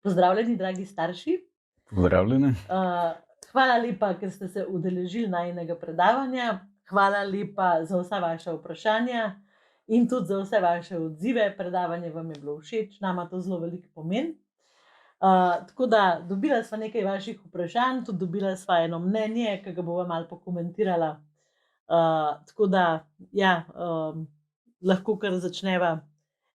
Pozdravljeni, dragi starši. Pozdravljeni. Hvala lepa, ker ste se udeležili najinega predavanja. Hvala lepa za vsa vaša vprašanja in tudi za vse vaše odzive. Predavanje vam je bilo všeč, nama to zelo veliko pomeni. Tako da dobila sva nekaj vaših vprašanj, tudi dobila sva eno mnenje, ki ga bova malo pokomentirala. Tako da, ja, lahko kar začneva.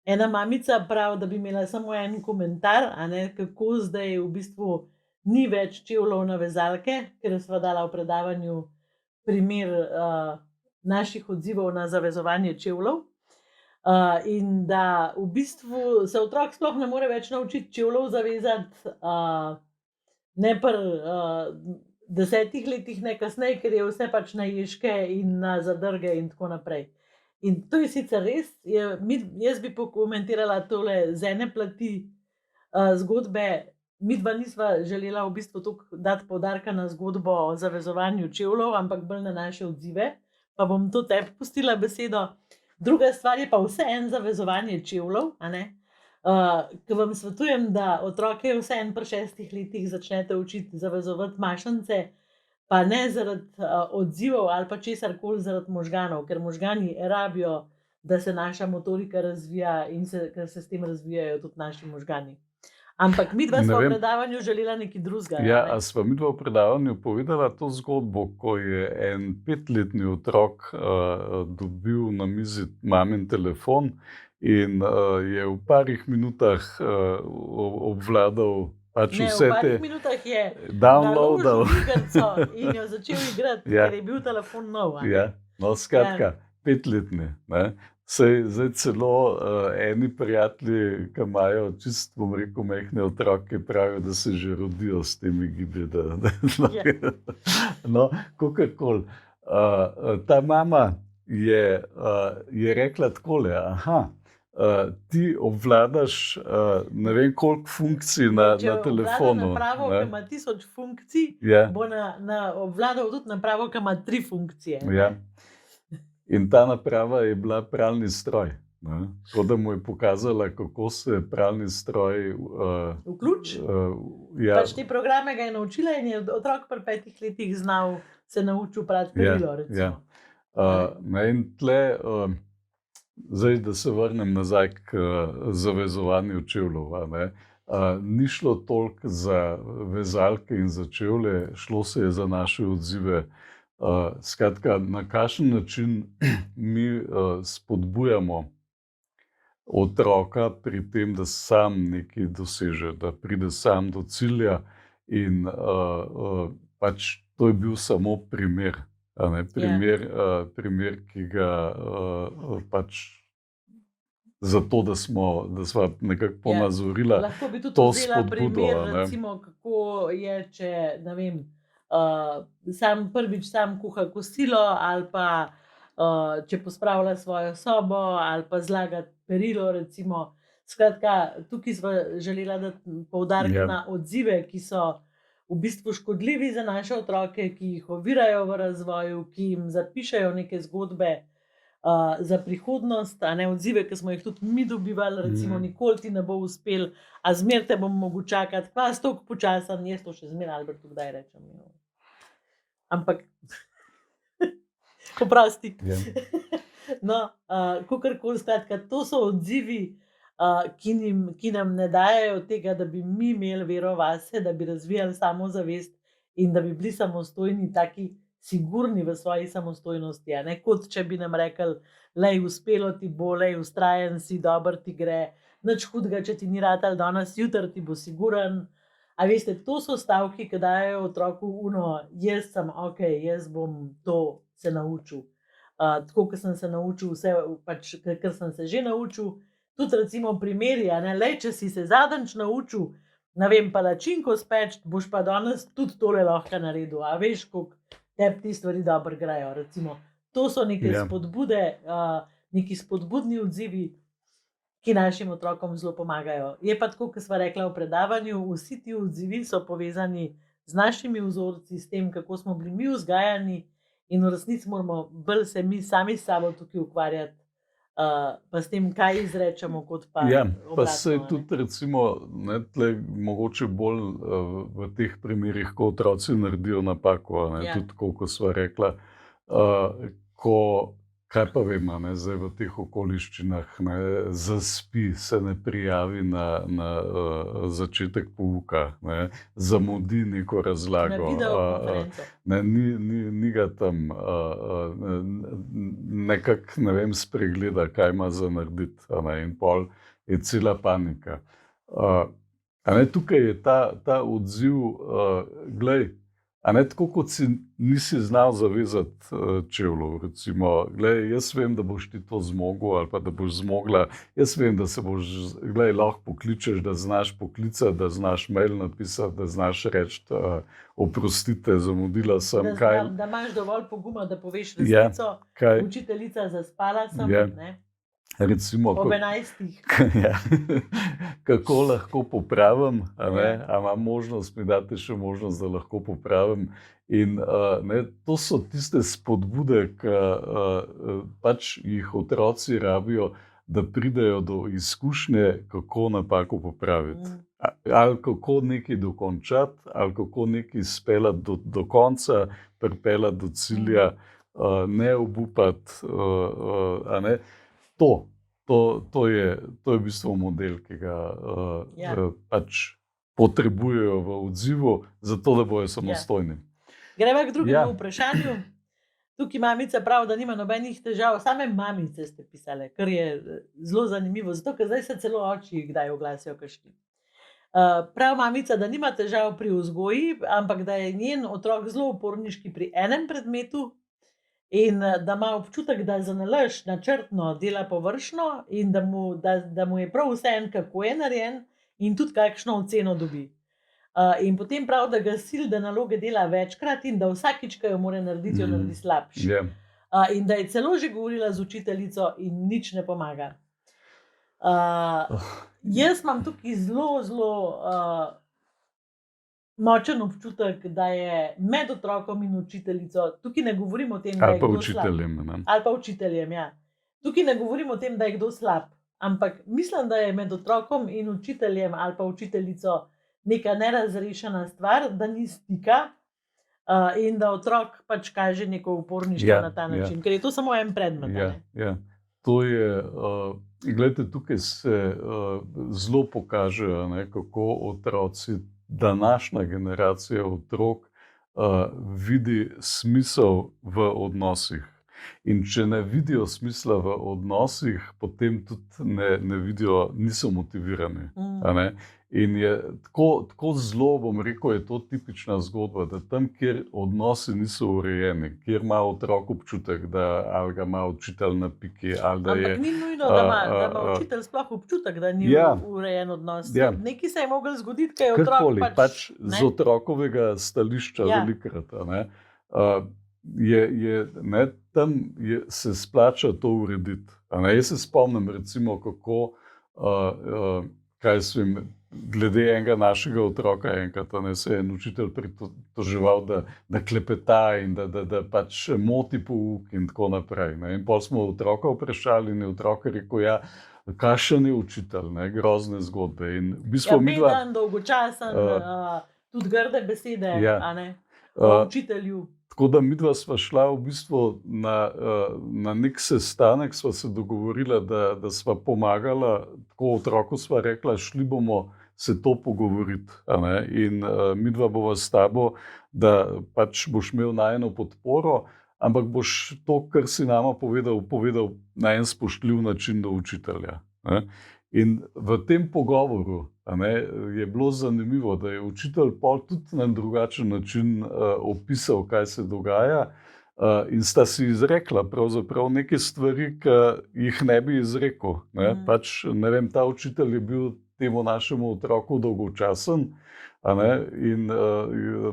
Ena mamica pravi, da bi imela samo en komentar, kako zdaj v bistvu ni več čevljev na vezalke, ker sva dala v predavanju primer naših odzivov na zavezovanje čevljev. In da v bistvu se otrok sploh ne more več naučiti čevljev zavezati, ne pri 10 letih, ne kasneje, ker je vse pač na ježke in na zadrge in tako naprej. In to je sicer res, jaz bi pokomentirala tole z ene plati zgodbe. Midva nisva želela v bistvu toliko dati poudarka na zgodbo o zavezovanju čevljev, ampak bolj na naše odzive, pa bom to tebi pustila besedo. Druga stvar je pa vseeno zavezovanje čevljev, ker vam svetujem, da otroke vseeno pri 6 letih začnete učiti zavezovati mašnice, pa ne zaradi odzivov ali pa česarkoli zaradi možganov, ker možgani rabijo, da se naša motorika razvija in ker se s tem razvijajo tudi naši možgani. Ampak midva sva v predavanju želela nekaj drugega. Ja, a sva midva v predavanju povedala to zgodbo, ko je en 5-letni otrok dobil na mizi mamin telefon in je v parih minutah obvladal pač vse te... V parih minutah je downloadal naložil igrico in jo začel igrati, Ja. ker je bil telefon nov. Ja, no skratka, 5-letni, ne. Zdaj celo eni prijatelji, ki imajo čisto, bom rekel, majhne otroke, pravijo, da se že rodijo s temi gibi, No, kakorkoli. Ta mama je rekla takole: ti obvladaš ne vem koliko funkcij na telefonu, Če obvlada napravo, ki ima 1000 funkcij, Ja. bo obvladal tudi napravo, ki ima 3 funkcije. Ja. In ta naprava je bila pralni stroj, ne. Tako da mu je pokazala, kako se pralni stroj Vključi. ja. Pač te programe ga je naučila in je otrok pri 5 letih se naučil prati perilo, recimo. Ne, in tle, zdaj, da se vrnem nazaj k zavezovanju čevljev, ni šlo toliko za vezalke in za čevlje, šlo se je za naše odzive. Skratka, na kakšen način mi spodbujamo otroka pri tem, da sam nekaj doseže, da pride sam do cilja in pač to je bil samo primer, primer, ki ga pač zato, da sva nekako ponazorila Lahko bi tudi to vzela spodbudo, primer, recimo, kako je, če, ne vem, prvič sam kuha kosilo ali pa če pospravlja svojo sobo ali pa zlaga perilo, recimo. Skratka, tukaj sva želela dati poudarek na odzive, ki so v bistvu škodljivi za naše otroke, ki jih ovirajo v razvoju, ki jim zapišejo neke zgodbe za prihodnost, odzive, ki smo jih tudi mi dobivali, recimo, nikoli ti ne bo uspel, a zmer te bom mogel čakati, kva si toliko počasen, jaz to še zmeraj Albertu kdaj rečem. Ampak oprosti. No, kakorkoli, skratka, to so odzivi, ki nam ne dajejo tega, da bi mi imeli vero vase, da bi razvijali samozavest in da bi bili samostojni, taki sigurni v svoji samostojnosti, kot če bi nam rekli: "Lej, uspelo ti bo, lej, vztrajen si, dobro ti gre, nič hudega, če ti ni ratalo danes, jutri ti bo siguren." A veste, to so stavki, ki dajejo otroku jaz sem okej, jaz bom to se naučil. Tako, kot sem se naučil vse, pač, ker sem se že naučil. Tudi recimo primeri, lej, če si se zadnjič naučil, ne vem, palačinko speči, boš pa danes tudi tole lahko naredil. A veš, koliko tebi te stvari dobro grejo, recimo. To so neke spodbude, neki spodbudni odzivi, ki našim otrokom zelo pomagajo. Je pa tako, kot sva rekla v predavanju, vsi ti odzivi so povezani z našimi vzorci, s tem, kako smo bili mi vzgajani, in v resnici moramo bolj se mi sami s sabo tukaj ukvarjati, pa s tem, kaj izrečemo, kot pa Ja, pa se obratno. a ne. tudi recimo, ne, tle mogoče bolj v teh primerih, ko otroci naredijo napako, a ne, Ja. tudi tako, ko sva rekla, kaj pa vem, a ne, zdaj v teh okoliščinah, ne, zaspi, se ne prijavi na začetek pouka, ne, zamudi neko Na razlago, videokonferenco. ne, ni ga tam, nekako, ne vem, spregleda, kaj ima za narediti, a ne, in pol je cela panika. A ne, tukaj je ta odziv, glej, a ne, tako kot si nisi znal zavezati čevljev, recimo, glej, jaz vem, da boš ti to zmogel ali pa da boš zmogla, jaz vem, da se boš, glej, lahko pokličeš, da znaš poklicati, da znaš mail napisati, da znaš reči, oprostite, zamudila sem, kaj, Da imaš dovolj poguma, da poveš Ja. resnico. kaj, Učiteljica, zaspala sem, Ja. ne, recimo, ob ko- 11. Ja. Kako lahko popravim, a ne? Ja. A imam možnost, mi date še možnost, da lahko popravim. In ne, to so tiste spodbude, ki pač jih otroci rabijo, da pridejo do izkušnje, kako napako popraviti. Ali kako nekaj dokončati, ali kako nekaj speljati do konca, pripeljati do cilja, ne obupati, a ne. To je v bistvu model, ki ga Ja. pač potrebujejo v odzivu, zato da bojo samostojni. Greva k drugemu Ja. vprašanju. Tukaj mamica pravi, da nima nobenih težav, same mamice ste pisale, kar je zelo zanimivo, zato ker zdaj se celo oči kdaj oglasijo kakšni. Prav mamica, da nima težav pri vzgoji, ampak da je njen otrok zelo uporniški pri enem predmetu in da ima občutek, da zanalašč načrtno dela površno in da mu je prav vseeno, kako je narejen in tudi kakšno oceno dobi. In potem pravi, da ga sili, da naloge dela večkrat in da vsakič, ko jo mora narediti, jo naredi slabše. Ja. In da je celo že govorila z učiteljico in nič ne pomaga. Jaz imam tukaj zelo, zelo močen občutek, da je med otrokom in učiteljico, tukaj ne govorim o tem, da Ali je pa kdo slab. učiteljem. Ne? Ali pa učiteljem, ja. Tukaj ne govorim o tem, da je kdo slab, ampak mislim, da je med otrokom in učiteljem ali pa učiteljico neka nerazrešena stvar, da ni stika, in da otrok pač kaže neko uporništvo Ja, na ta ja. način, ker je to samo en predmet. a Ja, ne. ja. To je, glejte, tukaj se zelo pokaže, a ne, kako otroci, današnja generacija otrok vidi smisel v odnosih. In če ne vidijo smisla v odnosih, potem tudi ne vidijo, niso motivirani. A ne? In je tako zelo, bom rekel, je to tipična zgodba, da tam, kjer odnosi niso urejeni, kjer ima otrok občutek, da ali ga ima učitelj na piki, ali da je. Ampak ni nujno, da ima učitelj sploh občutek, da ni Ja. urejen odnos. Ja. Nekaj se je moglo zgoditi, ker je otrok Karkoli, pač, z otrokovega stališča, Ja. velikokrat, a ne, ne, tam se splača to urediti. A ne. Jaz se spomnim, recimo, kako, kaj se vem, glede enega našega otroka, enkrat, a ne, se je en učitelj pritoževal, da klepeta in da pač moti pouk in tako naprej. Ne. In pol smo otroka vprašali in je otrok rekel, ja, kakšen je učitelj, ne, grozne zgodbe. In v bistvu midva, beden, dolgočasen, tudi grde besede, Ja. a ne, o učitelju. tako da midva sva šla v bistvu na nek sestanek, sva se dogovorila, da sva pomagala, tako otroku sva rekla, šli bomo se to pogovoriti, a ne, in midva bova s tabo, da pač boš imel najino podporo, ampak boš to, kar si nama povedal na en spoštljiv način do učitelja. Ne. In v tem pogovoru, a ne, je bilo zanimivo, da je učitelj pol tudi na drugačen način opisal, kaj se dogaja, in sta si izrekla pravzaprav neke stvari, ki jih ne bi izrekel. Ne. Pač, ne vem, ta učitelj je bil temu našemu otroku dolgočasen, a ne, in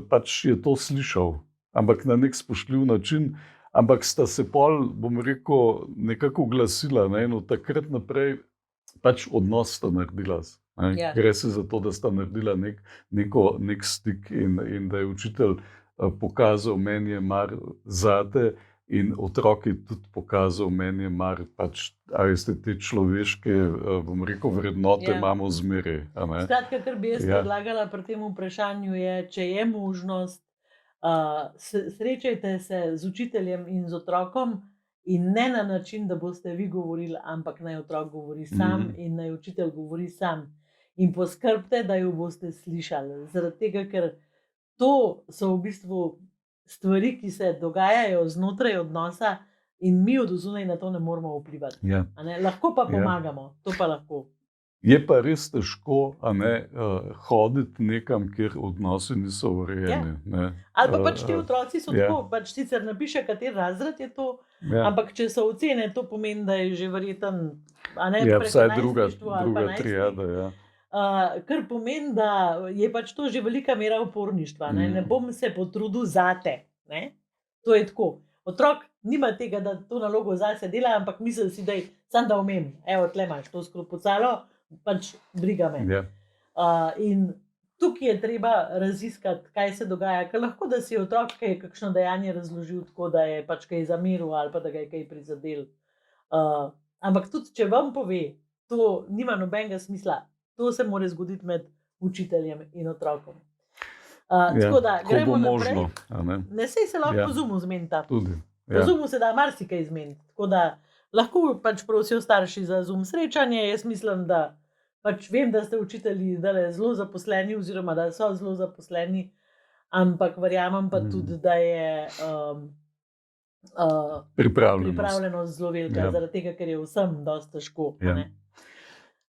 pač je to slišal, ampak na nek spoštljiv način. Ampak sta se pol, bom rekel, nekako oglasila, ne, in od takrat naprej pač odnos sta naredila. Ne. Ja. Gre se za to, da sta naredila nek stik in da je učitelj pokazal, meni je mar zate In otrok je tudi pokazal, meni je mar pač, a veste, te človeške, bom rekel, vrednote Ja. imamo zmeraj, a ne. Skratka, kar bi jaz Ja. predlagala pri tem vprašanju je, če je možnost, srečajte se z učiteljem in z otrokom in ne na način, da boste vi govorili, ampak naj otrok govori sam in naj učitelj govori sam. In poskrbite, da jo boste slišali. Zaradi tega, ker to so v bistvu stvari, ki se dogajajo znotraj odnosa in mi od zunaj na to ne moremo vplivati. Ja. A ne? Lahko pa Ja. pomagamo, to pa lahko. Je pa res težko, a ne, hoditi nekam, kjer odnosi niso urejeni, ne. Ali pa pač ti otroci so ja. tako, pač sicer napiše, kateri razred je to, Ja. ampak če so ocene, to pomeni, da je že verjeten, a ne, Ja, prek vsaj druga 11. ali pa 11. triada, ja. Kar pomeni, da je pač to že velika mera uporništva. Ne bom se potrudil zate. Ne? To je tako. Otrok nima tega, da to nalogo zase dela, ampak misli si, da je sam da umem. Evo, tle imaš to skropucalo, pač briga me. Ja. In tukaj je treba raziskati, kaj se dogaja. Ker lahko, da si otrok kaj kakšno dejanje razložil tako, da je pač kaj zameril ali pa da ga je kaj prizadel. Ampak tudi, če vam pove, to nima nobenega smisla. To se mora zgoditi med učiteljem in otrokom. Tako da ko gremo bo naprej. možno, a ne. Ne, sej se lahko Ja. po Zoomu zmenita. Tudi. Po Ja. Zoomu se da marsikaj zmeniti. Tako da lahko pač prosijo starši za Zoom srečanje. Jaz mislim, da pač vem, da ste učitelji zdajle zelo zaposleni, oziroma da so zelo zaposleni, ampak verjamem pa tudi, da je pripravljenost zelo velika, Ja. zaradi tega, ker je vsem dosti težko. a Ja. ne.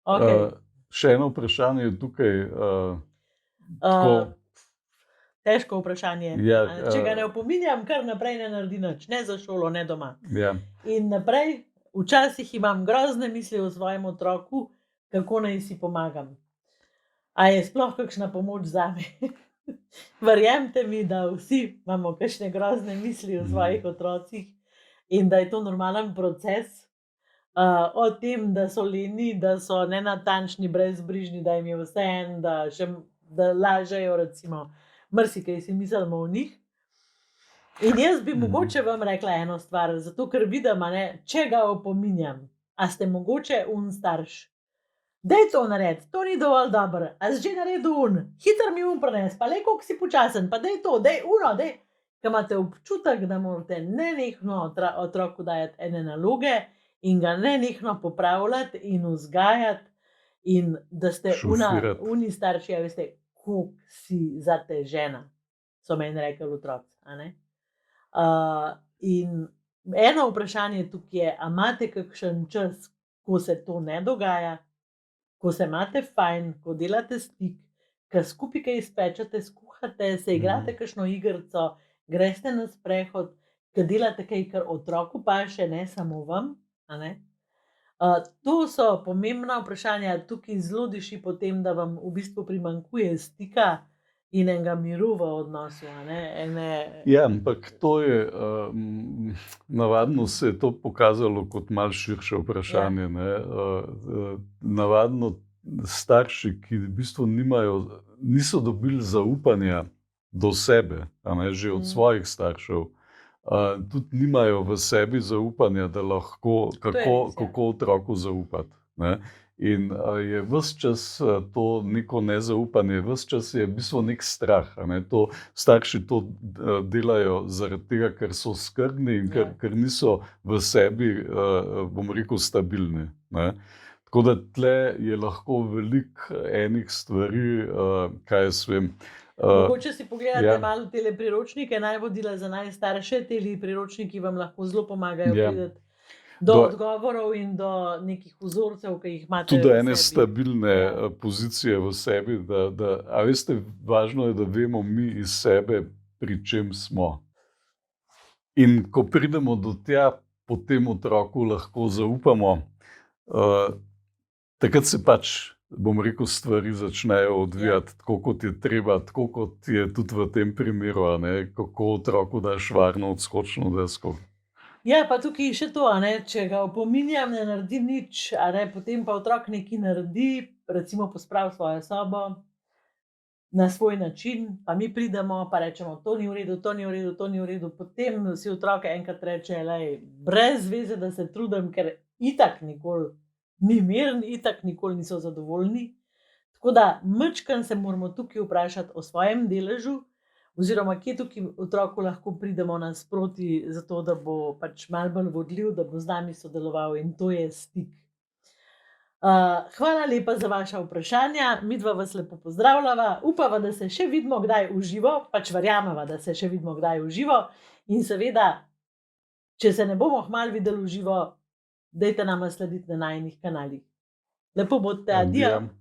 Okej. Še eno vprašanje je tukaj, tako, Težko vprašanje. Ja, A ne, če ga ne opominjam, kar naprej ne naredi nič, ne za šolo, ne doma. ja. In naprej, včasih imam grozne misli o svojem otroku, kako naj si pomagam. A je sploh kakšna pomoč zame? Verjemite mi, da vsi imamo kakšne grozne misli o svojih otrocih in da je to normalen proces. O tem, da so leni, da so nenatančni, brezbrižni, da jim je vseeno, da lažejo, recimo. Marsikaj si mislimo o njih. In jaz bi mogoče vam rekla eno stvar, zato ker vidim, a ne, če ga opominjam, a ste mogoče starš. Daj to narediti, to ni dovolj dobro, a si že naredil hitro mi prines, pa le koliko si počasen, pa daj to, daj daj. Ker imate občutek, da morate nenehno otroku dajati ene naloge in ga nenehno popravljati in vzgajati, in da ste oni starši, a veste, koliko si zatežena, so meni rekli otroci. In eno vprašanje tukaj je, a imate kakšen čas, ko se to ne dogaja, ko se imate fajn, ko delate stik, ko skupaj kaj izpečete, skuhate, se igrate kakšno igrico, greste na sprehod, ko delate kaj, kar otroku paše, ne samo vam. To so pomembna vprašanja. Tukaj zelo diši po tem, da vam v bistvu primanjkuje stika in enega miru v odnosu. Ja, ampak to je, navadno se je to pokazalo kot malo širše vprašanje. Navadno starši, ki v bistvu niso dobili zaupanja do sebe, že od svojih staršev, tudi nimajo v sebi zaupanja, da lahko, kako otroku zaupati. In je ves čas to neko nezaupanje, ves čas je v bistvu nek strah. Starši to delajo zaradi tega, ker so skrbni in ker niso v sebi, bom rekel, stabilni. Tako da tle je lahko veliko enih stvari, kaj jaz vem. Mogoče si pogledate malo tele priročnike, Najvodila za najstarše, teli priročniki vam lahko zelo pomagajo priti do odgovorov in do nekih vzorcev, ki jih imate. Tudi ene stabilne pozicije v sebi, a veste, važno je, da vemo mi iz sebe, pri čem smo. In ko pridemo do tja, potem otroku lahko zaupamo, takrat se pač, bom rekel, stvari začnejo odvijati tako, kot je treba, tako kot je tudi v tem primeru, kako otroku daš varno odskočno desko. Ja, pa tukaj še to, če ga opominjam, ne naredi nič, potem pa otrok nekaj naredi, recimo pospravi svojo sobo, na svoj način, pa mi pridemo, pa rečemo, to ni v redu, to ni v redu, to ni v redu. Potem si otrok enkrat reče, lej, brez veze, da se trudim, ker itak nikoli ni miren, itak nikoli niso zadovoljni. Tako da majčkeno se moramo tukaj vprašati o svojem deležu, oziroma kje tukaj otroku lahko pridemo nasproti, zato da bo pač malo bolj vodljiv, da bo z nami sodeloval, in to je stik. Hvala lepa za vaša vprašanja, midva vas lepo pozdravljava, upava, da se še vidimo kdaj v živo, pač verjameva, da se še vidimo kdaj v živo, in seveda, če se ne bomo kmalu videli v živo, dajte nama slediti na najinih kanalih. Lepo bodite, adijo. Adijo.